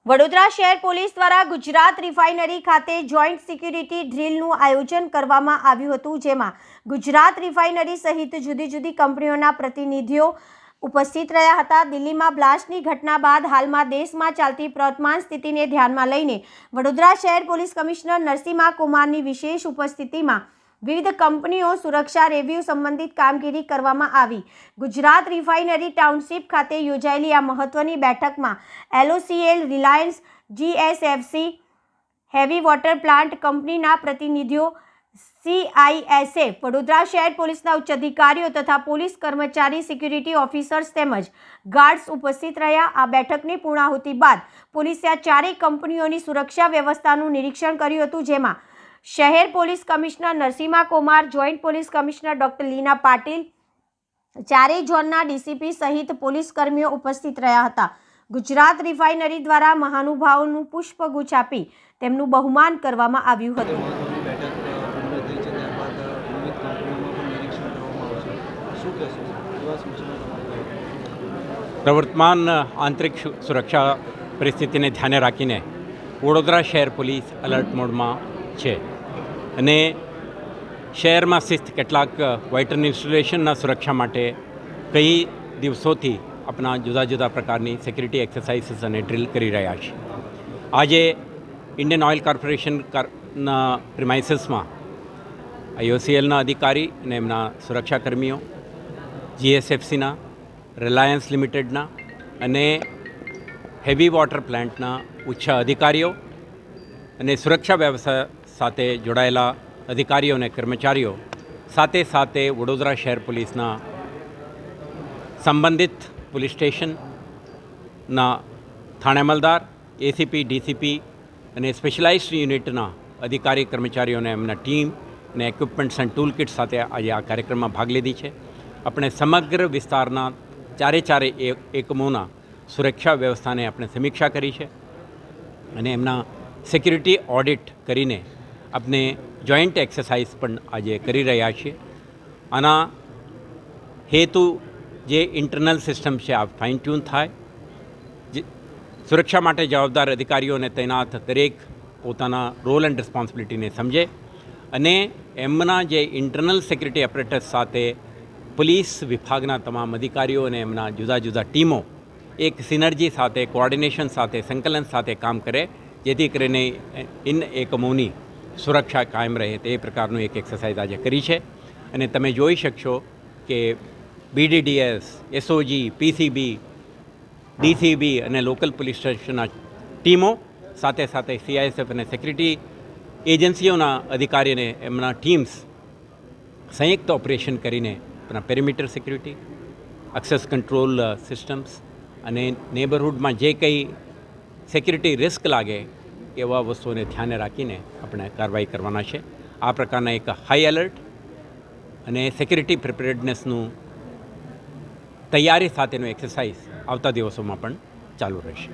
વડોદરા શહેર પોલીસ દ્વારા ગુજરાત રિફાઇનરી ખાતે જોઈન્ટ સિક્યુરિટી ડ્રીલનું આયોજન કરવામાં આવ્યું હતું, જેમાં ગુજરાત રિફાઇનરી સહિત જુદી જુદી કંપનીઓના પ્રતિનિધિઓ ઉપસ્થિત રહ્યા હતા. દિલ્હીમાં બ્લાસ્ટની ઘટના બાદ હાલમાં દેશમાં ચાલતી પ્રવર્તમાન સ્થિતિને ધ્યાનમાં લઈને વડોદરા શહેર પોલીસ કમિશનર નરસિમ્હા કુમારની વિશેષ ઉપસ્થિતિમાં વિવિધ કંપનીઓ સુરક્ષા રિવ્યૂ સંબંધિત કામગીરી કરવામાં આવી. ગુજરાત રિફાઇનરી ટાઉનશીપ ખાતે યોજાયેલી આ મહત્વની બેઠકમાં LOCL, Reliance, GSFC, heavy water plant કંપનીના પ્રતિનિધિઓ, CISF, વડોદરા શહેર પોલીસના ઉચ્ચ અધિકારીઓ તથા પોલીસ કર્મચારી, સિક્યુરિટી ઓફિસર્સ તેમજ ગાર્ડ્સ ઉપસ્થિત રહ્યા. આ બેઠકની પૂર્ણાહુતિ બાદ પોલીસે આ ચારેય કંપનીઓની સુરક્ષા વ્યવસ્થાનું નિરીક્ષણ કર્યું હતું, જેમાં શહેર police commissioner Narasimha Kumar, joint police commissioner doctor Leena Patil, ચારેય ઝોનના DCP સહિત પોલીસ કર્મીઓ ઉપસ્થિત રહ્યા હતા. ગુજરાત રિફાઇનરી દ્વારા મહાનુભાવોનું પુષ્પગુચ્છ આપી તેમનું બહુમાન કરવામાં આવ્યું હતું. પ્રવર્તમાન આંતરિક સુરક્ષા પરિસ્થિતિને ધ્યાને રાખીને વડોદરા શહેર પોલીસ એલર્ટ મોડમાં છે અને શહેરમાં સ્થિત કેટલાક વાઇટલ ઇન્સ્ટોલેશનના સુરક્ષા માટે કઈ દિવસોથી આપણા જુદા જુદા પ્રકારની સિક્યુરિટી એક્સરસાઇઝીસ અને ડ્રીલ કરી રહ્યા છે. આજે ઇન્ડિયન ઓઇલ કોર્પોરેશનના પ્રિમાઇસીસમાં IOCLના અધિકારી અને એમના સુરક્ષાકર્મીઓ, GSFCના, રિલાયન્સ લિમિટેડના અને હેવી વોટર પ્લાન્ટના ઉચ્ચ અધિકારીઓ અને સુરક્ષા વ્યવસ્થા સાથે જોડાયેલા અધિકારીઓ અને કર્મચારીઓ સાથે સાથે વડોદરા શહેર પોલીસના સંબંધિત પોલીસ સ્ટેશનના થાણા અમલદાર, ACP, DCP અને સ્પેશિયલાઇઝ્ડ યુનિટના અધિકારી કર્મચારીઓને એમના ટીમ અને ઇક્વિપમેન્ટ્સ એન્ડ ટૂલ કિટ સાથે આજે આ કાર્યક્રમમાં ભાગ લીધી છે. આપણે સમગ્ર વિસ્તારના ચારે એકમોના સુરક્ષા વ્યવસ્થાને આપણે સમીક્ષા કરી છે અને એમના સિક્યુરિટી ઓડિટ કરીને આપણે જોઈન્ટ એક્સરસાઇઝ પણ આજે કરી રહ્યા છીએ. આના હેતુ જે ઇન્ટરનલ સિસ્ટમ છે આ ફાઇન ટ્યુન થાય, સુરક્ષા માટે જવાબદાર અધિકારીઓને તૈનાત દરેક પોતાના રોલ એન્ડ રિસ્પોન્સિબિલિટીને સમજે અને એમના જે ઇન્ટરનલ સિક્યુરિટી એપરેટસ સાથે પોલીસ વિભાગના તમામ અધિકારીઓ અને એમના જુદા જુદા ટીમો એક સિનર્જી સાથે, કોઓર્ડિનેશન સાથે, સંકલન સાથે કામ કરે, જેથી કરીને એકમોની સુરક્ષા કાયમ રહે. તે પ્રકારનું એક એક્સરસાઇઝ આજે કરી છે અને તમે જોઈ શકશો કે BDDS, SOG, PCB, DCB અને લોકલ પોલીસ સ્ટેશનના ટીમો સાથે સાથે CISF અને સિક્યુરિટી એજન્સીઓના અધિકારીઓને એમના ટીમ્સ સંયુક્ત ઓપરેશન કરીને આપણા perimeter security, access control systems અને નેબરહુડમાં જે કંઈ સિક્યુરિટી રિસ્ક લાગે એવા વસ્તુઓને ધ્યાને રાખીને આપણે કાર્યવાહી કરવાના છે. આ પ્રકારના એક હાઈ એલર્ટ અને સિક્યુરિટી પ્રિપેરેડનેસનું તૈયારી સાથેનું એક્સરસાઇઝ આવતા દિવસોમાં પણ ચાલુ રહેશે.